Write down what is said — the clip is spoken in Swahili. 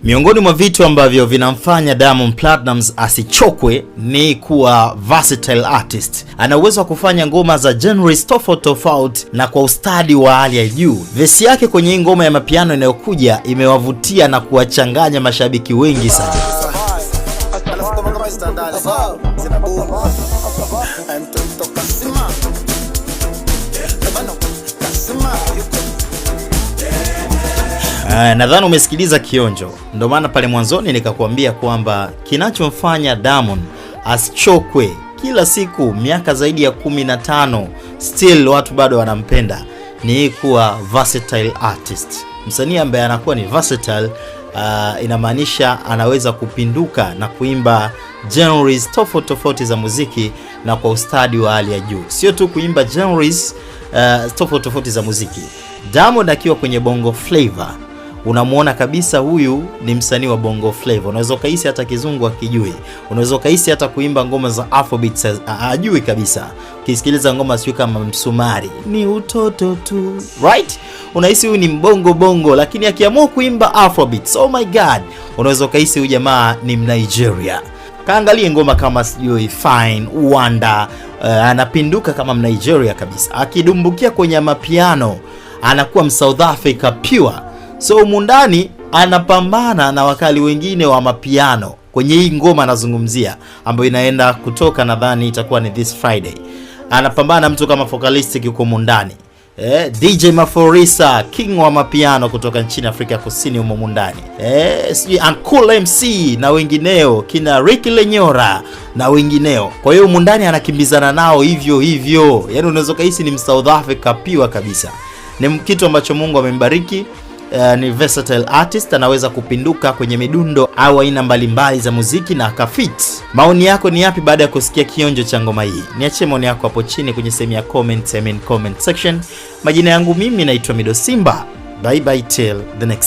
Miongoni mwa vitu ambavyo vinamfanya Diamond Platnumz asichokwe ni kuwa versatile artist. Ana uwezo wa kufanya ngoma za genres tofauti na kwa ustadi wa hali ya juu. Verse yake kwenye hii ngoma ya mapiano inayokuja imewavutia na kuwachanganya mashabiki wengi sana. Nadhani umesikiliza kionjo. Ndio maana pale mwanzoni nikakwambia kwamba kinachomfanya Diamond asichokwe kila siku miaka zaidi ya 15 still watu bado wanampenda ni kuwa versatile artist. Msanii ambaye anakuwa ni versatile inamaanisha anaweza kupinduka na kuimba genres tofauti za muziki na kwa ustadi wa hali ya juu. Sio tu kuimba genres tofauti za muziki. Diamond akiwa kwenye bongo flavor unamuona kabisa huyu ni msanii wa bongo flavor. Unaweza kaisi hata kizungu akijui. Unaweza kaisi hata kuimba ngoma za afrobeats ajui kabisa. Ukisikiliza ngoma sio kama msumari, ni utoto tu. Right? Unahisi huyu ni bongo lakini akiamua kuimba afrobeats, oh my god, unaweza kaisi huyu jamaa ni Mnigeria. Kaangalie ngoma kama sijui Fine, Wonder, anapinduka kama Mnigeria kabisa. Akidumbukia kwenye mapiano anakuwa South Africa pure. So mundani anapambana na wakali wengine wa mapiano kwenye hii ngoma anazungumzia ambayo inaenda kutoka, nadhani itakuwa ni this Friday. Anapambana na mtu kama Focalistic yuko mundani. DJ Maforisa, king wa mapiano kutoka nchini Afrika Kusini humo mundani. Sijui Uncle MC na wengineo, kina Ricky Lenyora na wengineo. Kwa hiyo mundani anakimbizana nao hivyo. Yaani unaweza kaisi ni South Africa piwa kabisa. Ni kitu ambacho Mungu amembariki. Ni versatile artist, anaweza kupinduka kwenye midundo au aina mbalimbali za muziki na akafit. Maoni yako ni yapi baada ya kusikia kionjo cha ngoma hii? Niachie maoni yako hapo chini kwenye sehemu ya comment section. Majina yangu mimi naitwa Mido Simba. Bye bye till the next